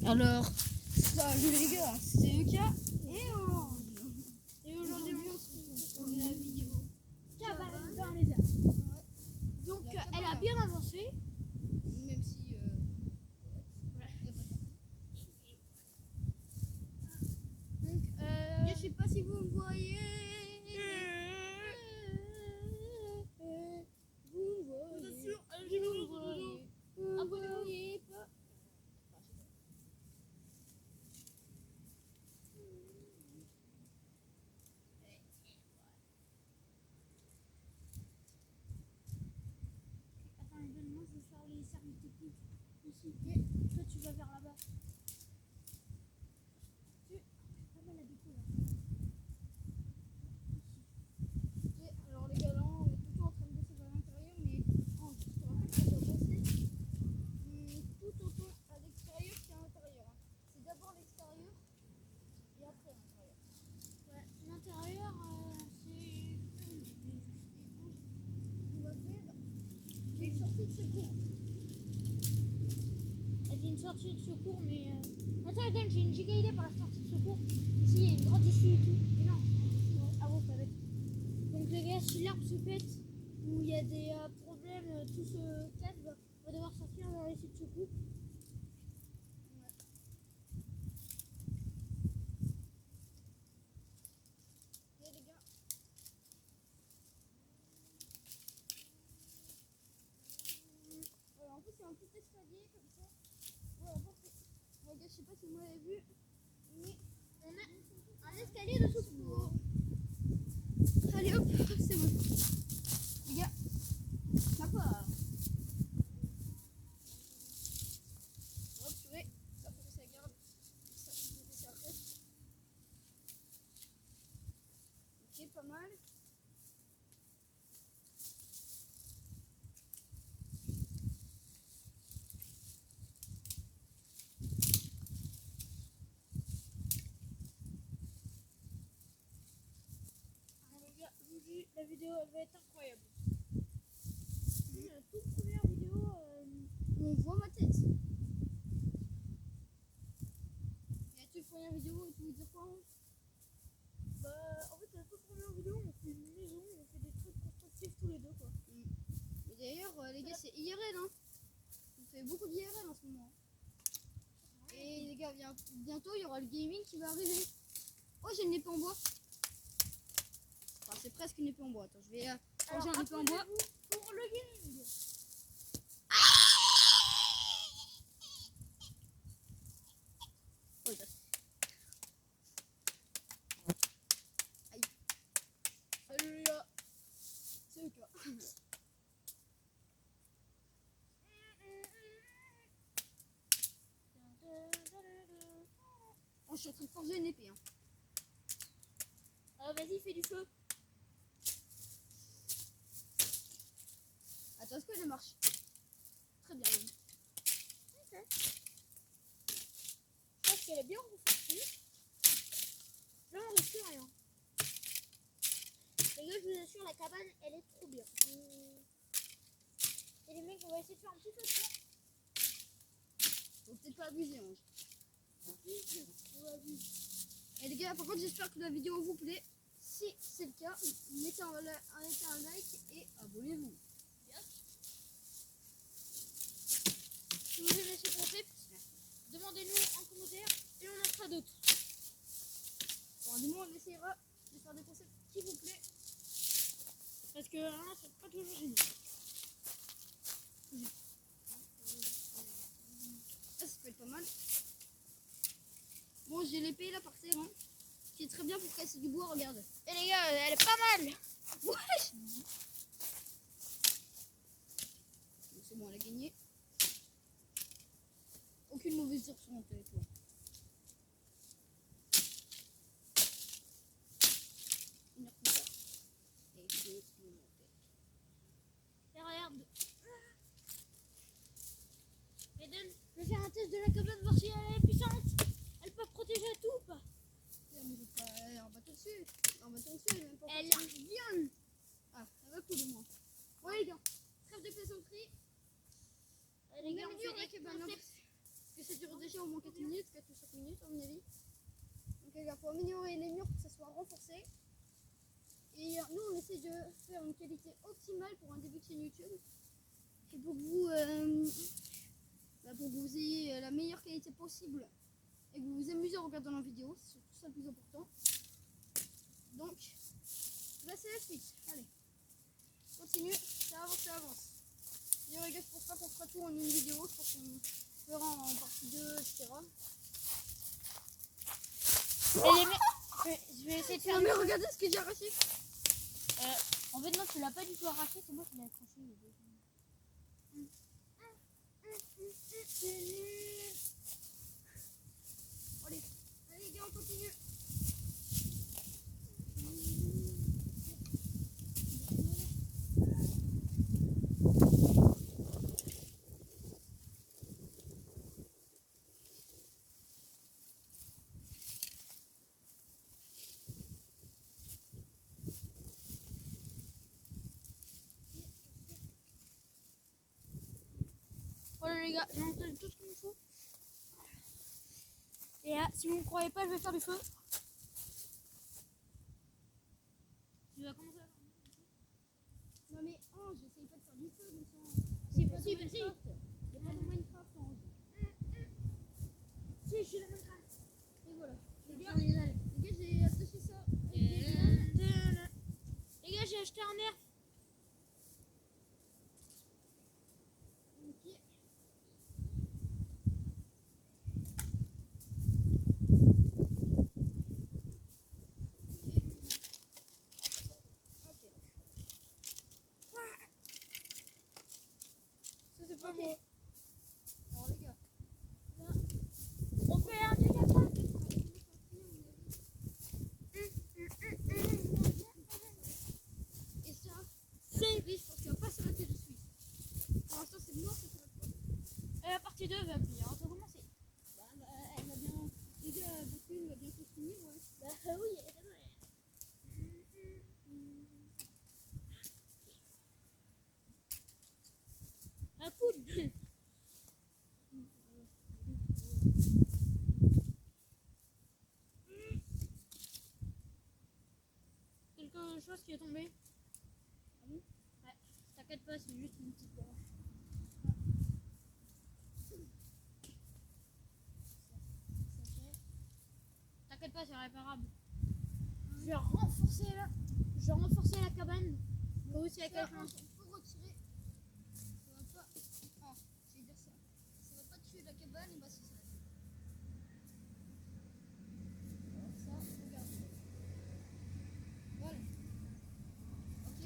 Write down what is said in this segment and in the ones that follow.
Alors, salut les gars, c'est Yuka et aujourd'hui on se retrouve pour la vidéo cabane dans les arbres. Donc elle a bien avancé, même si donc je sais pas si vous me voyez. Vous me voyez. Abonnez-vous pas. Attends, également, je vais faire les services techniques ici. Et toi, tu vas vers là-bas. Pas mal à déco là. Ok, alors les gars, là, on est plutôt en train de bosser vers l'intérieur, mais oh, je te rappelle qu'on doit bosser tout autant à l'extérieur qu'à l'intérieur. Hein. C'est d'abord l'extérieur et après l'intérieur. Ouais, l'intérieur, c'est. On va faire les sorties de secours. J'ai une sortie de secours, mais. Attends, j'ai une giga idée pour la sortie de secours. Ici, il y a une grande issue et tout. Mais non, ah bon, pas bête. Donc, les gars, si l'arbre se pète, ou il y a des problèmes, tout se casse, on va devoir sortir dans l'issue de secours. Et les gars. En plus, c'est un petit escalier comme ça. Ouais, en fait, les gars, je sais pas si vous l'avez vu, mais on a un escalier de secours. Allez hop, c'est bon. Les gars, ça part. Hop, purée, ça faut que ça garde. Ça, je vais laisser après. Ok, pas mal. La vidéo elle va être incroyable. C'est la toute première vidéo où on voit ma tête. Et la toute première vidéo où tu veux dire quoi? Bah en fait la toute première vidéo on fait une maison, on fait des trucs constructifs tous les deux quoi. Et d'ailleurs les gars c'est IRL hein. On fait beaucoup d'IRL en ce moment. Et les gars bientôt il y aura le gaming qui va arriver. Oh j'ai une épée en bois. Enfin, c'est presque une épée en bois. Attends, je vais changer un épée en bois. Pour le gaming. Oh, aïe. Salut les gars. C'est le cas. Oh, je suis en train de forger une épée. Hein. Alors vas-y, fais du feu. Attends, est-ce que ça marche? Très bien. Ok. Je pense qu'elle est bien renforcée. Là, on risque rien. Les gars, je vous assure, la cabane, elle est trop bien. Et les mecs, on va essayer de faire un petit feu de camp. Faut peut-être pas abuser, Ange. On va abuser. Et les gars, par contre, j'espère que la vidéo vous plaît. Si c'est le cas, mettez un like et abonnez-vous. Si vous aimez ce concept, demandez-nous en commentaire et on en fera d'autres. Bon, du moins, on essaiera de faire des concepts qui vous plaît. Parce que hein, c'est pas toujours génial. Ah, ça peut être pas mal. Bon, j'ai l'épée là par terre, hein, qui est très bien pour casser du bois, regarde. Et les gars, elle est pas mal. Ouais. C'est bon, elle a gagné. Aucune mauvaise sur son territoire. Une heure plus tard. Et je vais monter. Et regarde. Eden, je vais faire un test de la cabane, voir si elle est puissante. Elle peut protéger tout ou pas? En bâton dessus. En bâton dessus, elle a bien. Ah, ça va cool au moins. Bon les gars, trêve de plaisanterie. Les gars, on fait des concepts. Que ça dure déjà au moins facilement 4 minutes, 4 ou 5 minutes à mon avis. Donc il faut améliorer les murs pour que ça soit renforcé. Et nous on essaie de faire une qualité optimale pour un début de chaîne YouTube. Et pour que vous ayez la meilleure qualité possible et que vous vous amusez en regardant la vidéo, c'est surtout ça le plus important. Donc, là c'est la suite. Allez, continue, ça avance, ça avance. D'ailleurs les gars, je pense pas qu'on fera tout en une vidéo, je pense qu'on fera en partie 2, etc. Je vais essayer de faire. Non mais regardez ce que j'ai arraché. En fait, non, tu l'as pas du tout arraché, c'est moi qui l'ai accroché. Allez, allez les gars, on continue. Voilà les gars, j'ai monté tout ce qu'il me faut. Et là, si vous ne me croyez pas, je vais faire du feu. Tu vas commencer à faire du feu? Non mais j'essaye pas de faire du feu, mais ça. Si, vas-y. Il y a pas de Minecraft en Si, je suis la même trace. Et voilà. Les Les gars, gars, j'ai attaché ça. les gars, j'ai acheté un nerf. Ok. Ça, c'est pas Ok. bon. Alors les gars, On fait un truc à ça. et ça, c'est riche parce qu'il va pas s'arrêter de suite. Pour l'instant, c'est mort, c'est pas la fois. La partie 2 va bientôt commencer. Elle va bien. Les gars, Brooklyn va bientôt finir, ouais. Oui, évidemment. Ah, cool. Quelque chose qui est tombé. Ah bon? Ouais, t'inquiète pas, c'est juste une petite branche. T'inquiète pas, c'est réparable. Je vais renforcer la cabane. Moi aussi avec Ça, quelqu'un. faut retirer. Ça va pas. Ah, je vais dire ça. Ça va pas tuer la cabane, et bah c'est ça. Alors ça, regarde. Voilà. Ok.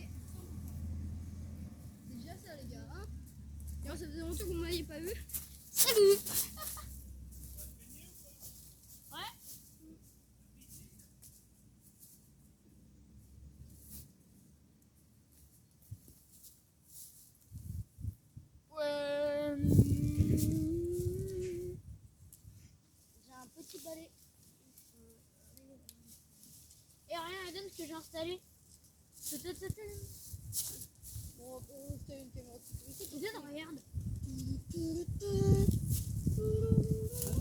C'est déjà ça, les gars. Hein. D'ailleurs, ça faisait longtemps que vous m'aviez pas vu. Salut. Ouais. J'ai un petit balai. Et rien à donner ce que j'ai installé. Bon, c'était une caméra de sécurité. Tu donnes, regarde. Mais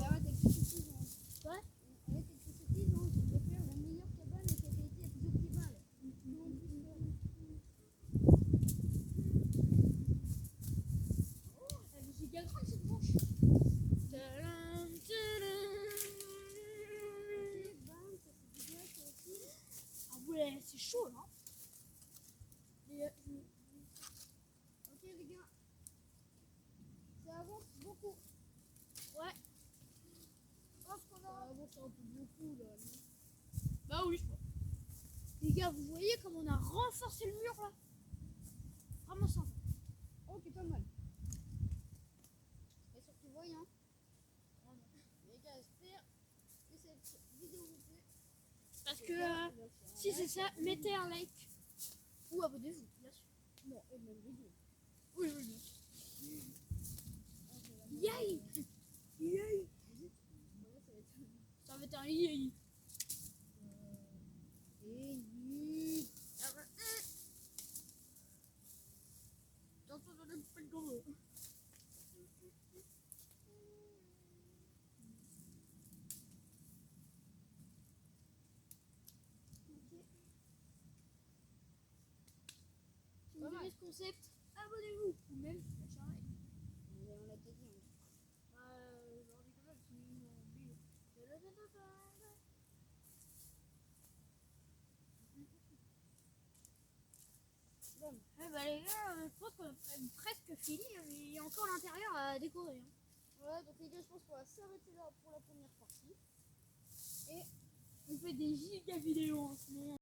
arrête avec tes sottises, hein. Quoi? Arrête avec tes sottises, hein. Je vais faire la meilleure cabane avec la qualité la plus optimale. Elle est giga grande cette branche. Ok, bam, ça c'est bien, ça aussi. Ah ouais, c'est chaud là. Ok les gars, ça avance beaucoup. Ouais. Je pense qu'on va avancer un peu beaucoup là. Bah oui, je crois. Les gars, vous voyez comme on a renforcé le mur là? Vraiment sympa. Ok, pas mal. Et surtout voyant. Les gars, j'espère que cette vidéo vous plaît. Parce que si c'est ça, mettez un like. Ou abonnez-vous, bien sûr. Non, et même les deux. Oui, oui, oui. Yay! Yay! Ça va être un yay! Tantôt dans le pas de gros. concept, abonnez-vous. Ou même lâchez un like. On l'a déjà dit. Genre du canal, c'est mis en bio. Bon. Les gars, je pense qu'on a presque fini. Il y a encore l'intérieur à décorer. Hein. Ouais, donc les gars, je pense qu'on va s'arrêter là pour la première partie. On fait des giga vidéos en ce moment.